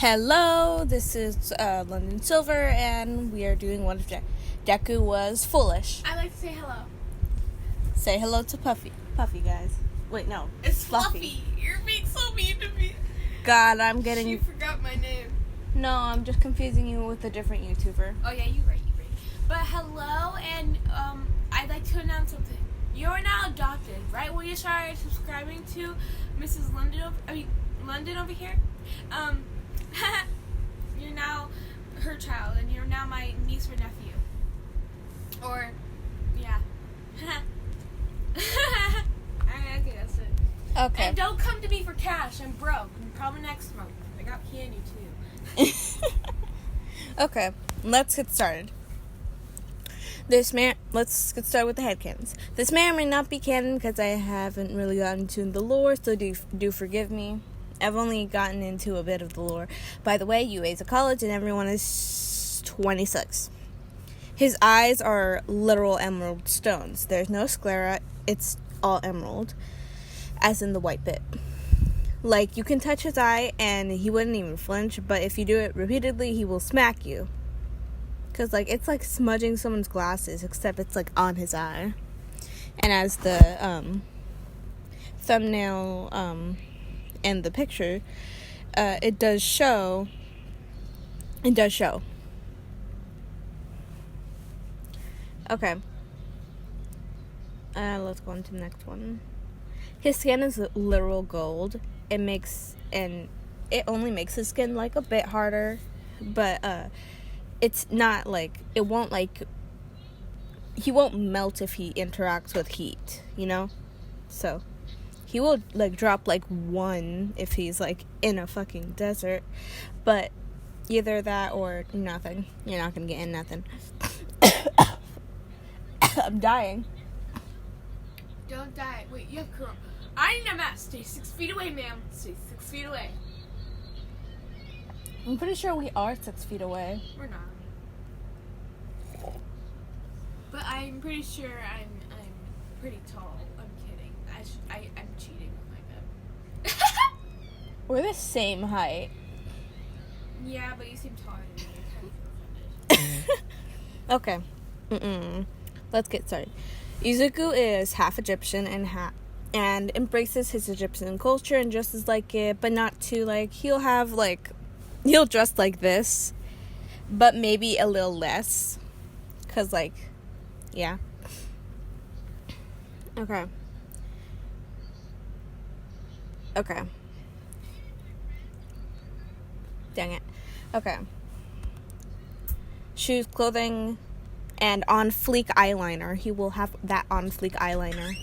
Hello, this is London Silver, and we are doing What If Deku Was Foolish. I'd like to say hello. Say hello to Puffy. Puffy, guys. Wait, no. It's Fluffy. You're being so mean to me. God, I'm getting... You forgot my name. No, I'm just confusing you with a different YouTuber. Oh, yeah, you're right. But hello, and I'd like to announce something. You're now adopted, right? When you started subscribing to Mrs. London over here, you're now her child, and you're now my niece or nephew. Or, yeah. Okay, that's it. Okay. And don't come to me for cash. I'm broke. Probably next month. I got candy, too. Okay, let's get started. Let's get started with the headcanons. This may or may not be canon because I haven't really gotten into the lore, so do forgive me. I've only gotten into a bit of the lore. By the way, UA's a college and everyone is 26. His eyes are literal emerald stones. There's no sclera, it's all emerald, as in the white bit. Like, you can touch his eye and he wouldn't even flinch, but if you do it repeatedly, he will smack you. Because, like, it's like smudging someone's glasses, except it's, like, on his eye. And as the thumbnail and the picture, it does show. Okay. Let's go on to the next one. His skin is literal gold. It only makes his skin, like, a bit harder. But, it's not, like, he won't melt if he interacts with heat, you know? So, he will, like, drop, like, 1 if he's, like, in a fucking desert. But either that or nothing. You're not gonna get in nothing. I'm dying. Don't die. Wait, you have corona. I need a mask. Stay 6 feet away, ma'am. Stay 6 feet away. I'm pretty sure we are 6 feet away. We're not. But I'm pretty sure I'm pretty tall. I'm kidding. I'm cheating with my bed. We're the same height. Yeah, but you seem taller than me. I kind of feel offended. Okay. Let's get started. Izuku is half Egyptian and embraces his Egyptian culture and dresses like it, but not too, like, he'll dress like this, but maybe a little less. 'Cause, like, yeah. Okay. Dang it. Okay. Shoes, clothing, and on fleek eyeliner. He will have that on fleek eyeliner.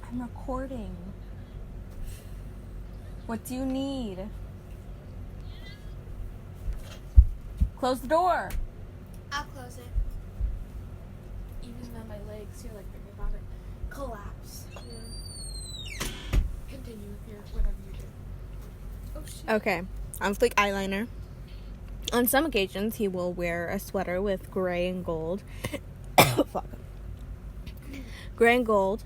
I'm recording. What do you need? Close the door. I'll close it. Even though my legs feel like they're about to collapse. Yeah. Continue with your whatever you're doing. Oh shit. Okay. On fleek eyeliner. On some occasions, he will wear a sweater with gray and gold. Fuck. Gray and gold.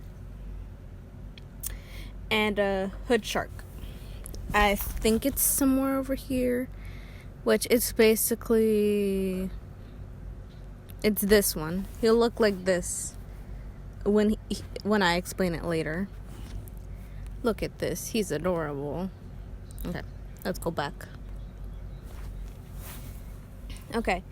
And a hood shark. I think it's somewhere over here. Which is basically... It's this one. He'll look like this when I explain it later. Look at this. He's adorable. Okay. Let's go back. Okay.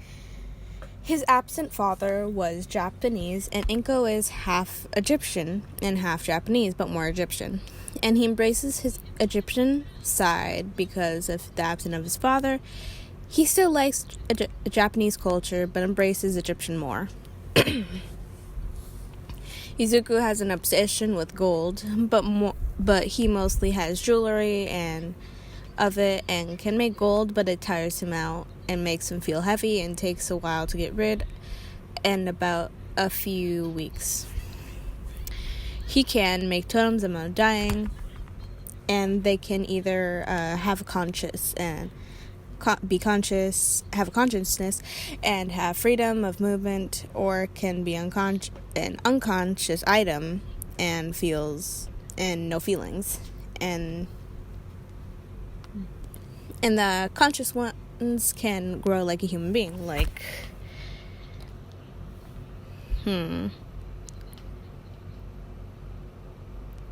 His absent father was Japanese, and Inko is half Egyptian and half Japanese, but more Egyptian. And he embraces his Egyptian side because of the absence of his father. He still likes Japanese culture, but embraces Egyptian more. Izuku has an obsession with gold, but he mostly has jewelry and can make gold, but it tires him out and makes him feel heavy and takes a while to get rid, and about a few weeks. He can make totems about dying, and they can either have a consciousness and have freedom of movement, or can be an unconscious item and no feelings and And the conscious ones can grow like a human being. Like,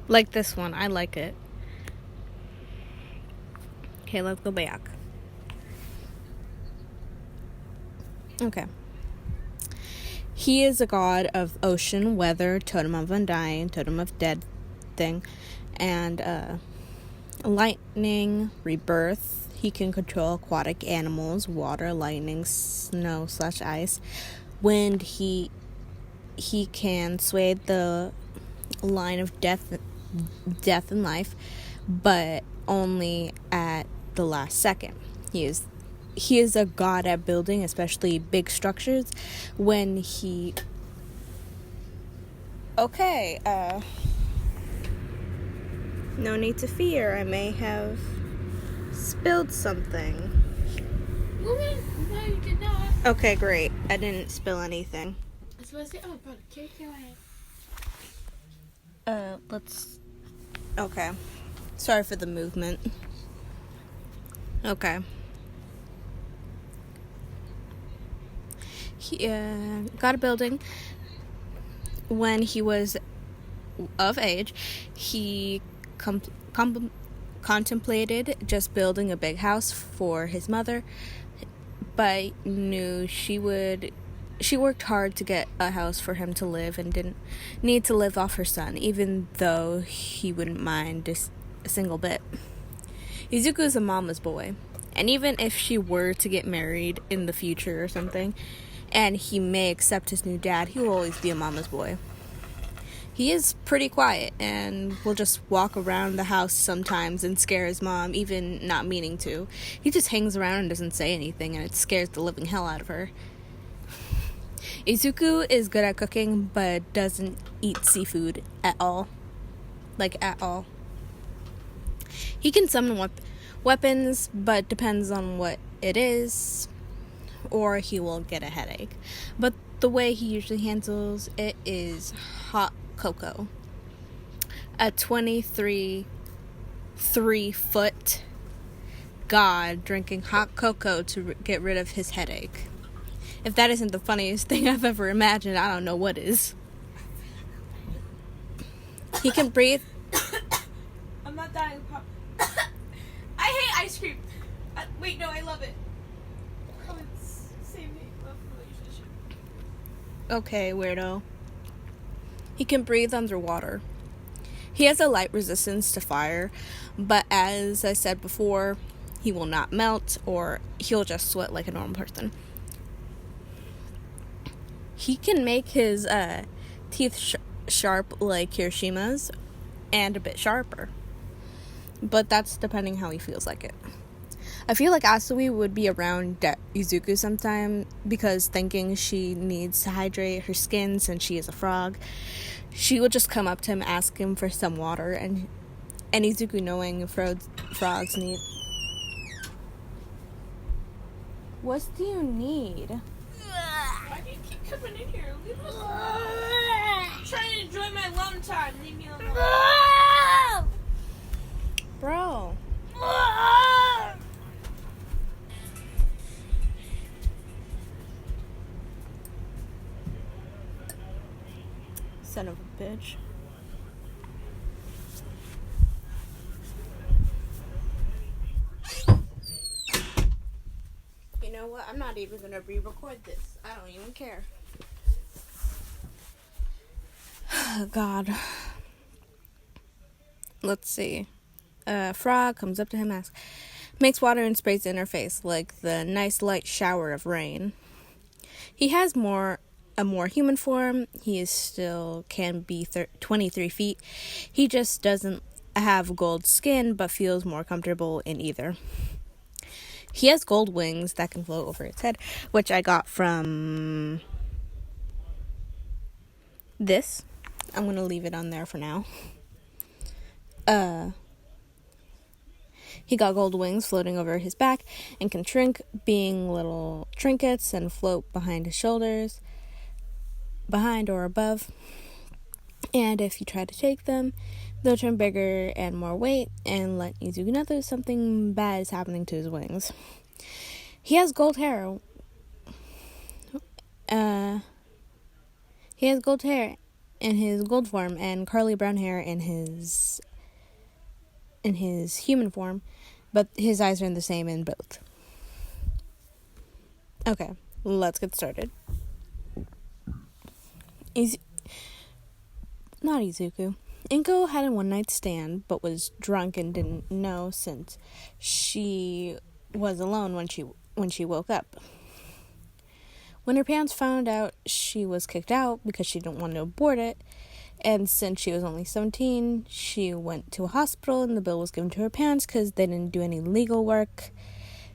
like this one. I like it. Okay, let's go back. Okay. He is a god of ocean, weather, totem of undying, totem of dead thing, and lightning, rebirth. He can control aquatic animals, water, lightning, snow/ice, wind. He can sway the line of death and life, but only at the last second. He is a god at building, especially big structures. When he... Okay, no need to fear. I may have spilled something. No, you did not. Okay, great. I didn't spill anything. I was supposed to say, oh, bro, carry away. Let's... Okay. Sorry for the movement. Okay. He got a building. When he was of age, he contemplated just building a big house for his mother, but knew she worked hard to get a house for him to live and didn't need to live off her son, even though he wouldn't mind a single bit. Izuku is a mama's boy, and even if she were to get married in the future or something, and he may accept his new dad, he will always be a mama's boy. He is pretty quiet and will just walk around the house sometimes and scare his mom, even not meaning to. He just hangs around and doesn't say anything, and it scares the living hell out of her. Izuku is good at cooking, but doesn't eat seafood at all. Like, at all. He can summon weapons, but depends on what it is, or he will get a headache. But the way he usually handles it is hot cocoa. A 23-foot god drinking hot cocoa to get rid of his headache. If that isn't the funniest thing I've ever imagined, I don't know what is. He can breathe. I'm not dying, Pop. I hate ice cream. Wait, no, I love it. Oh, it's same love relationship. Okay, weirdo. He can breathe underwater. He has a light resistance to fire, but as I said before, he will not melt, or he'll just sweat like a normal person. He can make his teeth sharp like Hiroshim's, and a bit sharper. But that's depending how he feels like it. I feel like Asui would be around Izuku sometime, because thinking she needs to hydrate her skin since she is a frog, she would just come up to him, ask him for some water, and Izuku, knowing frogs need... What do you need? Why do you keep coming in here? Leave us alone. I'm trying to enjoy my alone time. Leave me alone. Bro. Son of a bitch. You know what? I'm not even gonna re-record this. I don't even care. God. Let's see. Frog comes up to him, makes water and sprays it in her face like the nice light shower of rain. He has a more human form. He is still can be 23 feet. He just doesn't have gold skin, but feels more comfortable in either. He has gold wings that can float over his head, which I got from this. I'm going to leave it on there for now. He got gold wings floating over his back and can shrink, being little trinkets, and float behind his shoulders, behind or above. And if you try to take them, They'll turn bigger and more weight and let Izuku know that something bad is happening to his wings. He has gold hair. He has gold hair in his gold form and curly brown hair in his human form, but his eyes are the same in both. Okay, let's get started. Not Izuku. Inko had a one-night stand, but was drunk and didn't know since she was alone when she woke up. When her parents found out, she was kicked out because she didn't want to abort it, and since she was only 17, she went to a hospital and the bill was given to her parents because they didn't do any legal work,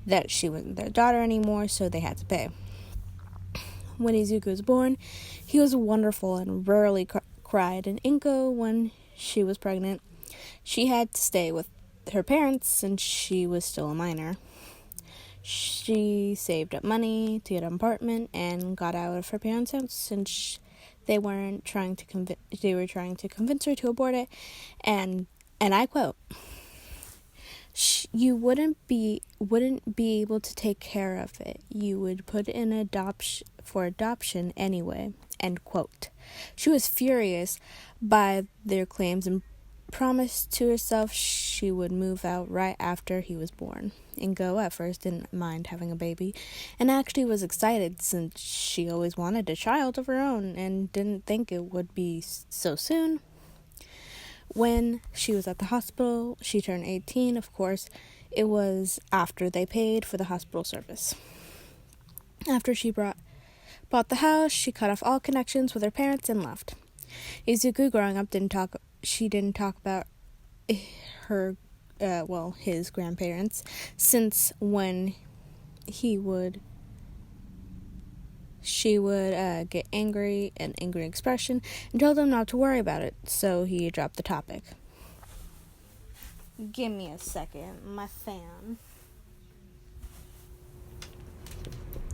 that she wasn't their daughter anymore, so they had to pay. When Izuku was born, he was wonderful and rarely cried, and Inko, when she was pregnant, she had to stay with her parents since she was still a minor. She saved up money to get an apartment and got out of her parents' house since they were trying to convince her to abort it, and I quote, "You wouldn't be able to take care of it. You would put it in adoption anyway." End quote. She was furious by their claims and promised to herself she would move out right after he was born. Ingo at first didn't mind having a baby and actually was excited since she always wanted a child of her own and didn't think it would be so soon. When she was at the hospital, she turned 18, of course. It was after they paid for the hospital service. After she bought the house, she cut off all connections with her parents and left. Izuku, growing up, didn't talk about his grandparents, since when she would get angry, an angry expression, and told him not to worry about it, so he dropped the topic. Give me a second, my fan.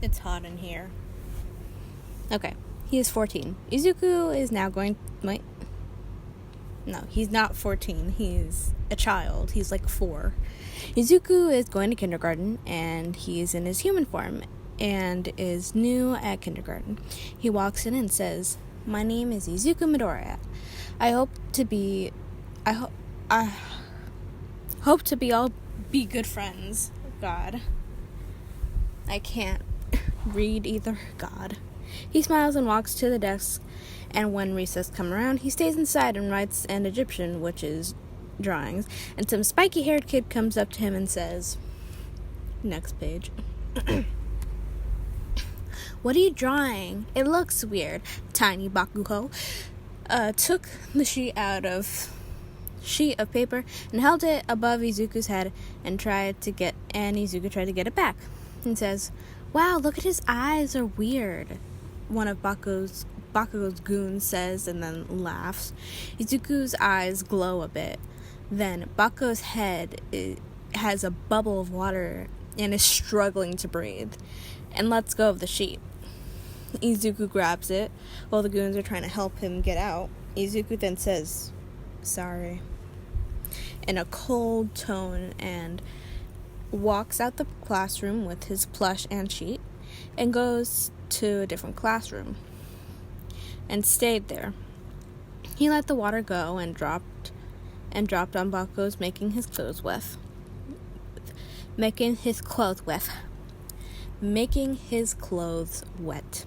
It's hot in here. Okay, he is 14. Izuku is now going... Wait. No, he's not 14. He's a child. He's like 4. Izuku is going to kindergarten, and he's in his human form, and is new at kindergarten. He walks in and says, "My name is Izuku Midoriya. I hope to be all be good friends." God. I can't read either. God. He smiles and walks to the desk, and when recess comes around, he stays inside and writes an Egyptian, which is drawings, and some spiky-haired kid comes up to him and says, next page, "What are you drawing? It looks weird." Tiny Bakugo took the sheet of paper and held it above Izuku's head and Izuku tried to get it back and says, "Wow, look at his eyes, are weird," one of Bakugo's goons says, and then laughs. Izuku's eyes glow a bit. Then Bakugo's head has a bubble of water and is struggling to breathe and lets go of the sheet. Izuku grabs it while the goons are trying to help him get out. Izuku then says, "Sorry," in a cold tone, and walks out the classroom with his plush and sheet and goes to a different classroom and stayed there. He let the water go and dropped on Bakugo's, making his clothes wet.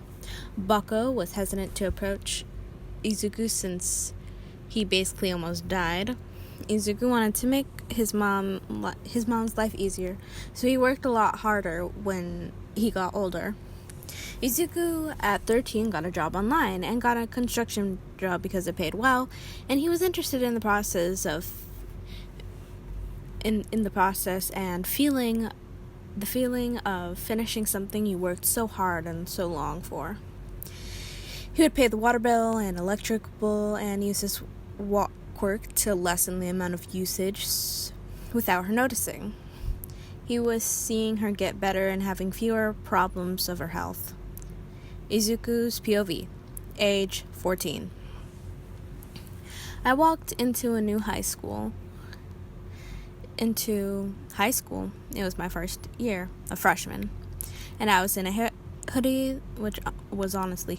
Bakugo was hesitant to approach Izuku since he basically almost died. Izuku wanted to make his mom's life easier, so he worked a lot harder when he got older. Izuku, at 13, got a job online and got a construction job because it paid well, and he was interested in the process and the feeling of finishing something you worked so hard and so long for. He would pay the water bill and electric bill and use his work to lessen the amount of usage without her noticing. He was seeing her get better and having fewer problems of her health. Izuku's POV, age 14. I walked into a new high school. It was my first year, a freshman. And I was in a hoodie, which was honestly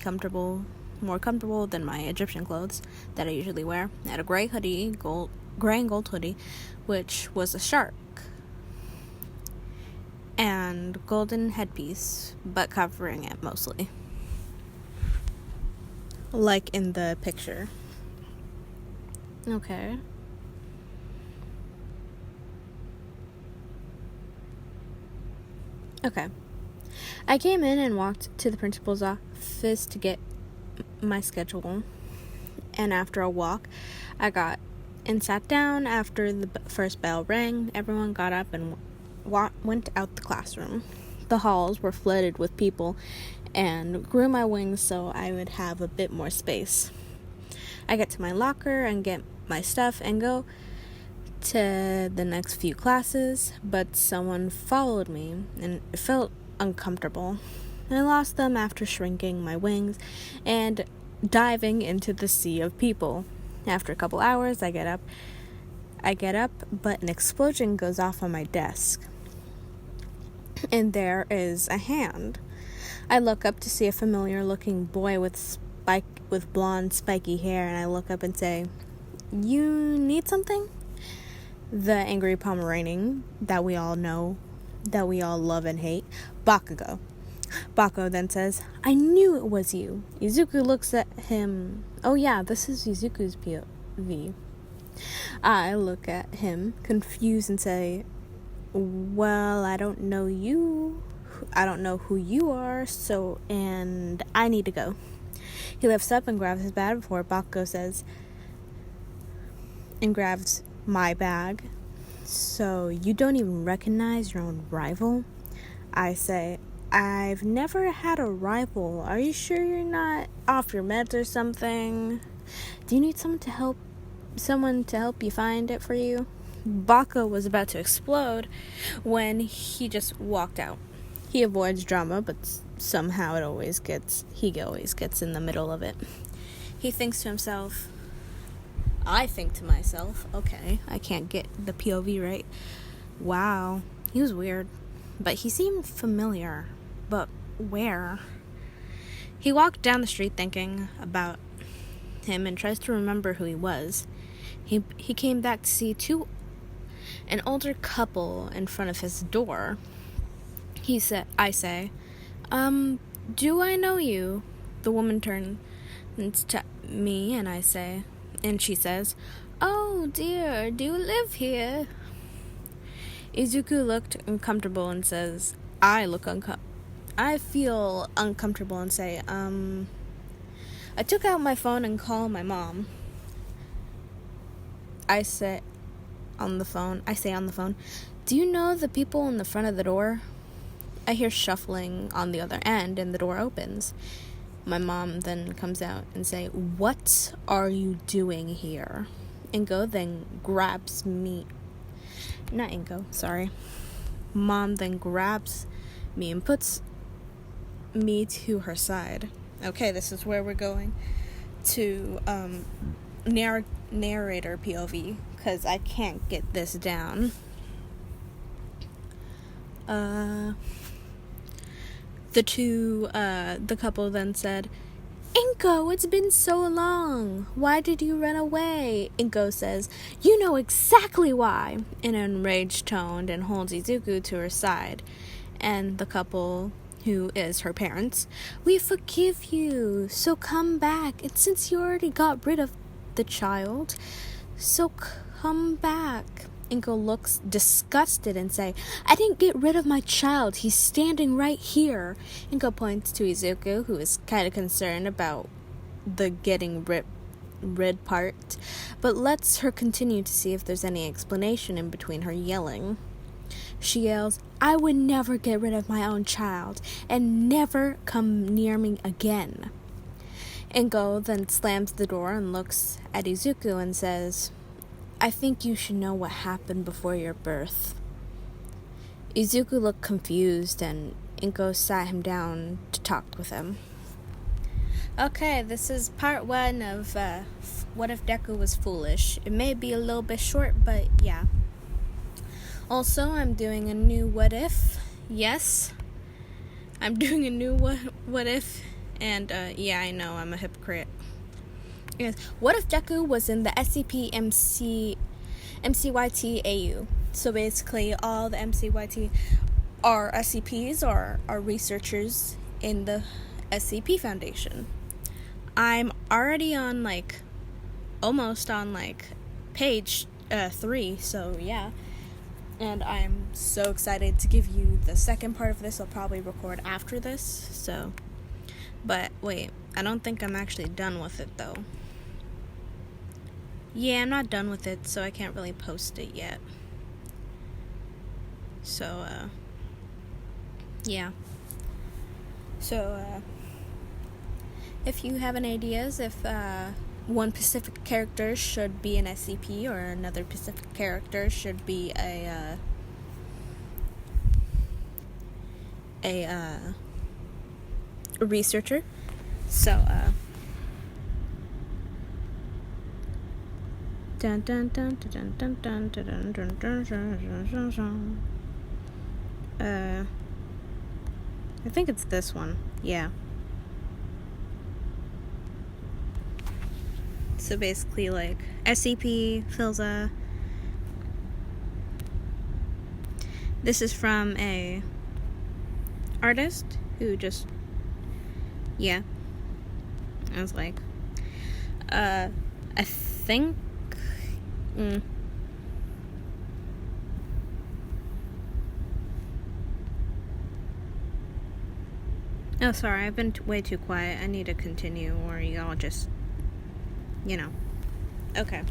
more comfortable than my Egyptian clothes that I usually wear. I had a gray and gold hoodie, which was a shark. And golden headpiece, but covering it mostly. Like in the picture. Okay. I came in and walked to the principal's office to get my schedule. And after a walk, I got and sat down. After the first bell rang, everyone got up and went out the classroom. The halls were flooded with people and grew my wings so I would have a bit more space. I get to my locker and get my stuff and go to the next few classes, but someone followed me and it felt uncomfortable. I lost them after shrinking my wings and diving into the sea of people. After a couple hours, I get up, but an explosion goes off on my desk. And there is a hand. I look up to see a familiar-looking boy with blonde, spiky hair, and I look up and say, "You need something?" The angry Pomeranian that we all know, that we all love and hate, Bakugo. Bako then says, "I knew it was you." Izuku looks at him. Oh yeah, this is Izuku's POV. I look at him, confused, and say, "Well, I don't know you. I don't know who you are, and I need to go." He lifts up and grabs his bag before Bakugo says, and grabs my bag. "So you don't even recognize your own rival?" I say, "I've never had a rival. Are you sure you're not off your meds or something? Do you need someone to help you find it for you?" Baka was about to explode when he just walked out. He avoids drama, but somehow he always gets in the middle of it. He thinks to himself, I think to myself, okay, I can't get the POV right. Wow, he was weird, but he seemed familiar. But where? He walked down the street thinking about him and tries to remember who he was. He came back to see an older couple in front of his door. I say, "Do I know you?" The woman turns to me and she says, "Oh dear, do you live here?" Izuku looked uncomfortable and says, I feel uncomfortable and say, I took out my phone and called my mom. I say on the phone, "Do you know the people in the front of the door?" I hear shuffling on the other end and the door opens. My mom then comes out and say, "What are you doing here?" Ingo then grabs me. Not Ingo, sorry. Mom then grabs me and puts me to her side. Okay, this is where we're going to narrator POV, because I can't get this down. The couple then said, "Inko, it's been so long. Why did you run away?" Inko says, "You know exactly why," in an enraged tone, and holds Izuku to her side. And the couple, who is her parents, "We forgive you, so come back. And since you already got rid of the child, so come back." Inko looks disgusted and say, "I didn't get rid of my child. He's standing right here." Inko points to Izuku, who is kind of concerned about the getting rid part, but lets her continue to see if there's any explanation in between her yelling. She yells, "I would never get rid of my own child, and never come near me again." Inko then slams the door and looks at Izuku and says, "I think you should know what happened before your birth." Izuku looked confused, and Inko sat him down to talk with him. Okay, this is part 1 of what if Deku was foolish? It may be a little bit short, but yeah. Also, I'm doing a new what if. Yes, I'm doing a new what if, and yeah, I know I'm a hypocrite. Yes, what if Deku was in the MCYT AU? So basically, all the MCYT are SCPs or are researchers in the SCP Foundation. I'm already on almost on page 3, so yeah. And I'm so excited to give you the second part of this. I'll probably record after this, so. But wait, I don't think I'm actually done with it though. Yeah, I'm not done with it, so I can't really post it yet. So, yeah. So, if you have any ideas, if one Pacific character should be an SCP or another Pacific character should be a researcher. So, dun dun dun dun dun dun dun dun dun dun. I think it's this one. Yeah. So basically, SCP fills a. This is from a artist who just. Yeah. I was like, I think. Oh, sorry, I've been way too quiet. I need to continue, or y'all just, Okay.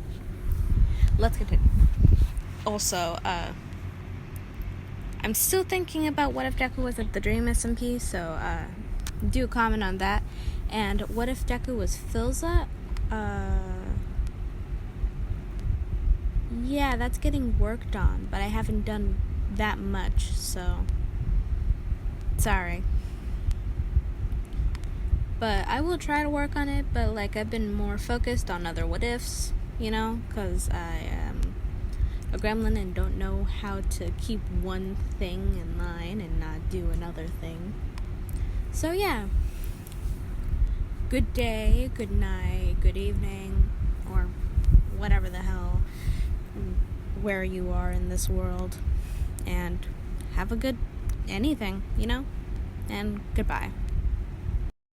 Let's continue. Also, I'm still thinking about what if Deku was at the Dream SMP, so, do comment on that. And what if Deku was Philza? Yeah, that's getting worked on, but I haven't done that much, so sorry. But I will try to work on it, but I've been more focused on other what ifs, because I am a gremlin and don't know how to keep one thing in line and not do another thing. So yeah. Good day, good night, good evening, or whatever the hell, where you are in this world, and have a good anything, and goodbye.